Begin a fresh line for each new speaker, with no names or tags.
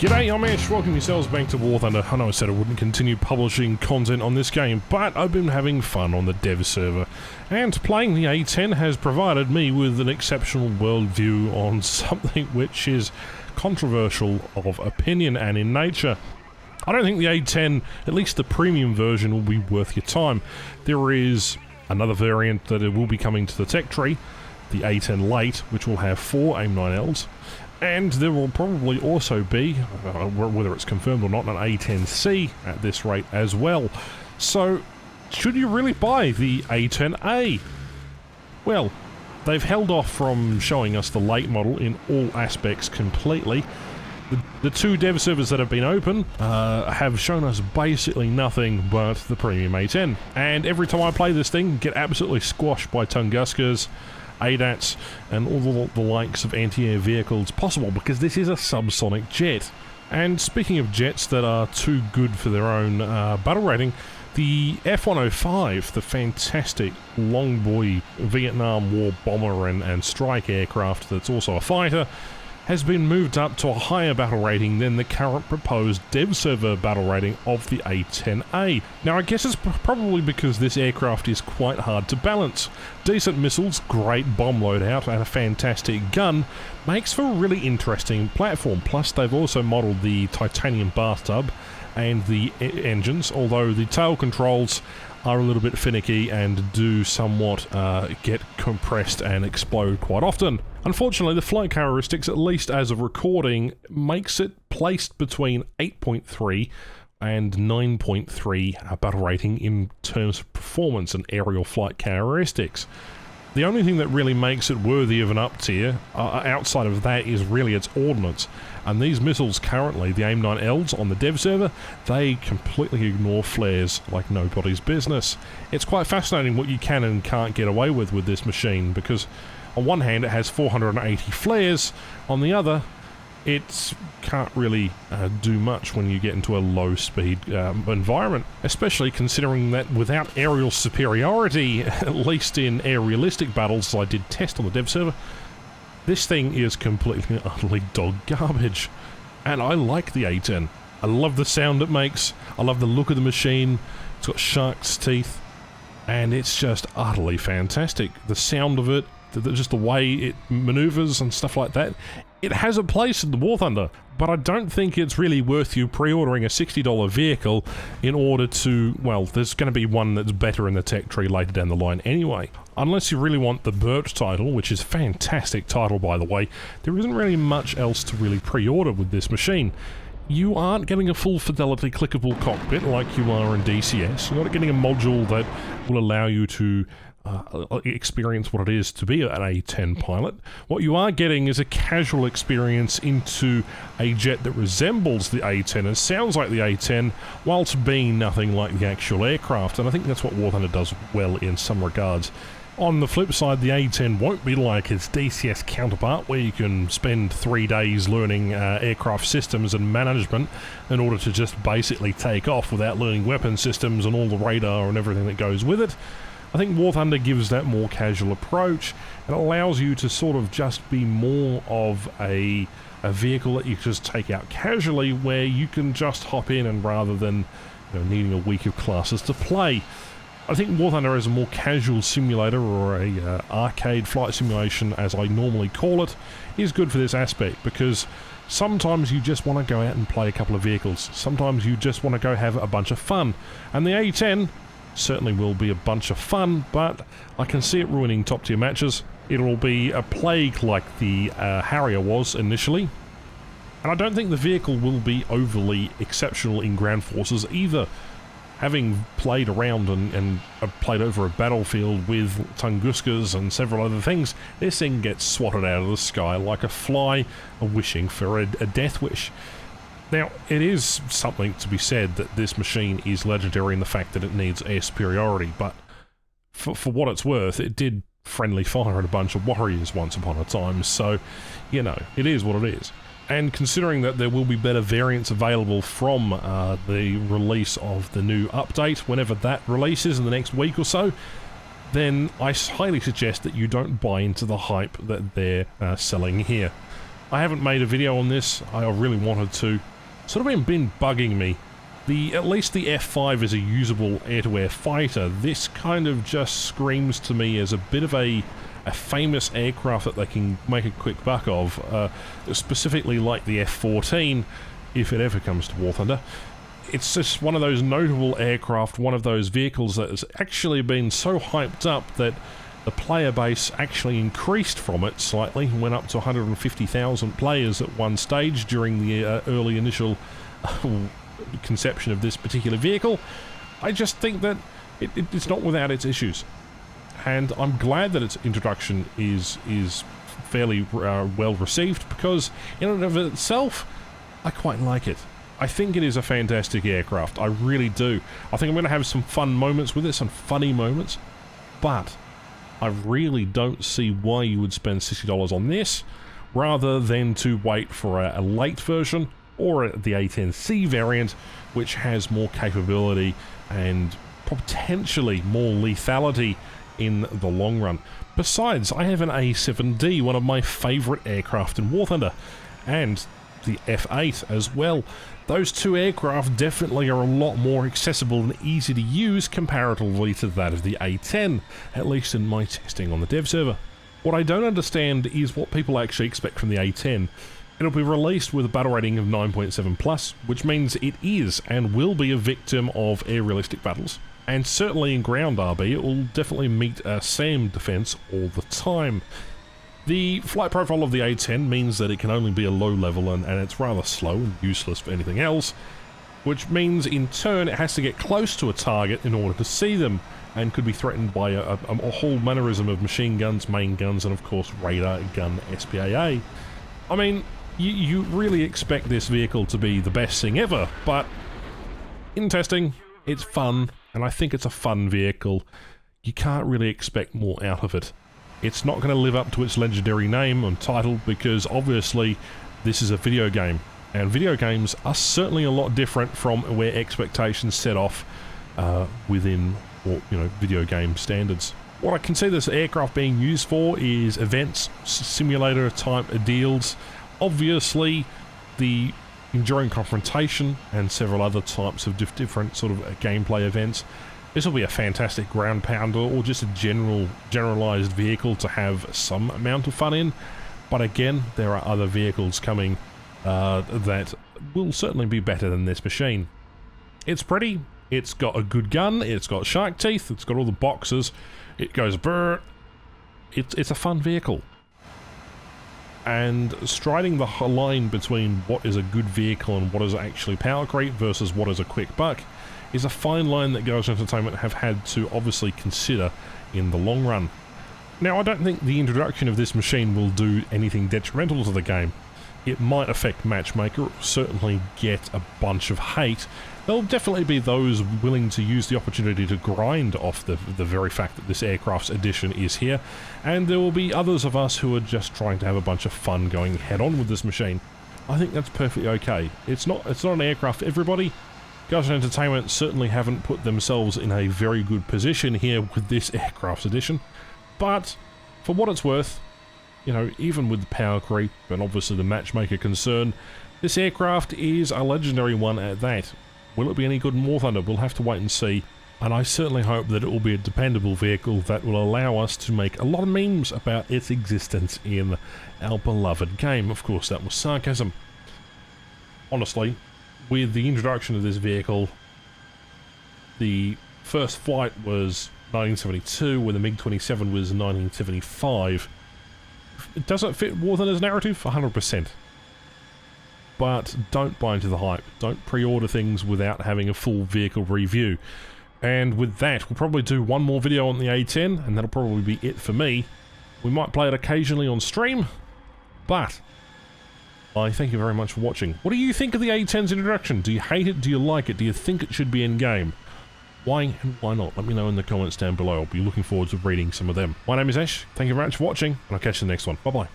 G'day, I'm Ash, welcome yourselves back to War Thunder. I know I said I wouldn't continue publishing content on this game, but I've been having fun on the dev server, and playing the A-10 has provided me with an exceptional worldview on something which is controversial of opinion and in nature. I don't think the A-10, at least the premium version, will be worth your time. There is another variant that will be coming to the tech tree, the A-10 Late, which will have 4 AIM-9Ls. And there will probably also be, whether it's confirmed or not, an A-10C at this rate as well. So, should you really buy the A-10A? Well, they've held off from showing us the late model in all aspects completely. The two dev servers that have been open have shown us basically nothing but the premium A-10. And every time I play this thing, get absolutely squashed by Tunguskas, ADATs, and all the likes of anti-air vehicles possible, because this is a subsonic jet. And speaking of jets that are too good for their own battle rating, the F-105, the fantastic long boy Vietnam War bomber and strike aircraft that's also a fighter, has been moved up to a higher battle rating than the current proposed dev server battle rating of the A-10A. Now I guess it's probably because this aircraft is quite hard to balance. Decent missiles, great bomb loadout, and a fantastic gun makes for a really interesting platform. Plus they've also modelled the titanium bathtub and the engines, although the tail controls are a little bit finicky and do somewhat get compressed and explode quite often. Unfortunately, the flight characteristics, at least as of recording, makes it placed between 8.3 and 9.3 battle rating in terms of performance and aerial flight characteristics. The only thing that really makes it worthy of an up tier, outside of that, is really its ordnance. And these missiles currently, the AIM-9Ls on the dev server, they completely ignore flares like nobody's business. It's quite fascinating what you can and can't get away with this machine, because on one hand it has 480 flares, on the other it can't really do much when you get into a low-speed environment, especially considering that without aerial superiority, at least in air-realistic battles I did test on the dev server, this thing is completely and utterly dog garbage. And I like the A-10. I love the sound it makes, I love the look of the machine, it's got shark's teeth, and it's just utterly fantastic. The sound of it, just the way it maneuvers and stuff like that. It has a place in the War Thunder, but I don't think it's really worth you pre-ordering a $60 vehicle in order to, well, there's going to be one that's better in the tech tree later down the line anyway. Unless you really want the Birch title, which is a fantastic title by the way, there isn't really much else to really pre-order with this machine. You aren't getting a full fidelity clickable cockpit like you are in DCS. You're not getting a module that will allow you to experience what it is to be an A-10 pilot. What you are getting is a casual experience into a jet that resembles the A-10 and sounds like the A-10 whilst being nothing like the actual aircraft, and I think that's what War Thunder does well in some regards. On the flip side, the A-10 won't be like its DCS counterpart, where you can spend 3 days learning aircraft systems and management in order to just basically take off without learning weapon systems and all the radar and everything that goes with it. I think War Thunder gives that more casual approach and allows you to sort of just be more of a vehicle that you just take out casually, where you can just hop in and rather than needing a week of classes to play. I think War Thunder as a more casual simulator, or a arcade flight simulation as I normally call it, is good for this aspect, because sometimes you just want to go out and play a couple of vehicles. Sometimes you just want to go have a bunch of fun. And the A-10 certainly will be a bunch of fun, but I can see it ruining top tier matches. It'll be a plague like the Harrier was initially. And I don't think the vehicle will be overly exceptional in ground forces either. Having played around and played over a battlefield with Tunguskas and several other things, this thing gets swatted out of the sky like a fly wishing for a death wish. Now, it is something to be said that this machine is legendary in the fact that it needs air superiority, but for what it's worth, it did friendly fire at a bunch of warriors once upon a time, so, it is what it is. And considering that there will be better variants available from the release of the new update, whenever that releases in the next week or so, then I highly suggest that you don't buy into the hype that they're selling here. I haven't made a video on this. I really wanted to. Sort of been bugging me. At least the F5 is a usable air-to-air fighter. This kind of just screams to me as a bit of a famous aircraft that they can make a quick buck of, specifically like the F-14, if it ever comes to War Thunder. It's just one of those notable aircraft, one of those vehicles that has actually been so hyped up that the player base actually increased from it slightly, went up to 150,000 players at one stage during the early initial conception of this particular vehicle. I just think that it's not without its issues, and I'm glad that its introduction is fairly well received, because in and of itself I quite like it. I think it is a fantastic aircraft, I really do. I think I'm going to have some fun moments with it, some funny moments, but I really don't see why you would spend $60 on this rather than to wait for a late version or the A-10C variant, which has more capability and potentially more lethality in the long run. Besides, I have an A-7D, one of my favourite aircraft in War Thunder, and the F-8 as well. Those two aircraft definitely are a lot more accessible and easy to use comparatively to that of the A-10, at least in my testing on the dev server. What I don't understand is what people actually expect from the A-10. It'll be released with a battle rating of 9.7+, which means it is and will be a victim of air-realistic battles. And certainly in ground RB, it will definitely meet SAM defense all the time. The flight profile of the A-10 means that it can only be a low level, and it's rather slow and useless for anything else, which means in turn it has to get close to a target in order to see them, and could be threatened by a whole mannerism of machine guns, main guns, and of course radar gun SPAA. I mean, you really expect this vehicle to be the best thing ever, but in testing, it's fun, and I think it's a fun vehicle. You can't really expect more out of it. It's not going to live up to its legendary name, Untitled, because obviously this is a video game, and video games are certainly a lot different from where expectations set off within, or, video game standards. What I can see this aircraft being used for is events, simulator type deals. Obviously, the enduring confrontation and several other types of different sort of gameplay events. This will be a fantastic ground pounder, or just a generalized vehicle to have some amount of fun in. But again, there are other vehicles coming that will certainly be better than this machine. It's pretty, it's got a good gun, it's got shark teeth, it's got all the boxes, it goes brrr. It's a fun vehicle. And striding the line between what is a good vehicle and what is actually power creep versus what is a quick buck is a fine line that Ghost Entertainment have had to obviously consider in the long run. Now, I don't think the introduction of this machine will do anything detrimental to the game. It might affect Matchmaker, it will certainly get a bunch of hate. There'll definitely be those willing to use the opportunity to grind off the very fact that this aircraft's edition is here, and there will be others of us who are just trying to have a bunch of fun going head-on with this machine. I think that's perfectly okay. It's not an aircraft for everybody. Ghost Entertainment certainly haven't put themselves in a very good position here with this aircraft's edition, but for what it's worth, even with the power creep and obviously the Matchmaker concern, this aircraft is a legendary one at that. Will it be any good in War Thunder? We'll have to wait and see, and I certainly hope that it will be a dependable vehicle that will allow us to make a lot of memes about its existence in our beloved game. Of course, that was sarcasm. Honestly, with the introduction of this vehicle, the first flight was 1972, when the MiG-27 was 1975. Does it fit War Thunder's narrative? 100%. But don't buy into the hype. Don't pre-order things without having a full vehicle review. And with that, we'll probably do one more video on the A-10, and that'll probably be it for me. We might play it occasionally on stream, but I thank you very much for watching. What do you think of the A-10's introduction? Do you hate it? Do you like it? Do you think it should be in-game? Why and why not? Let me know in the comments down below. I'll be looking forward to reading some of them. My name is Ash. Thank you very much for watching, and I'll catch you in the next one. Bye-bye.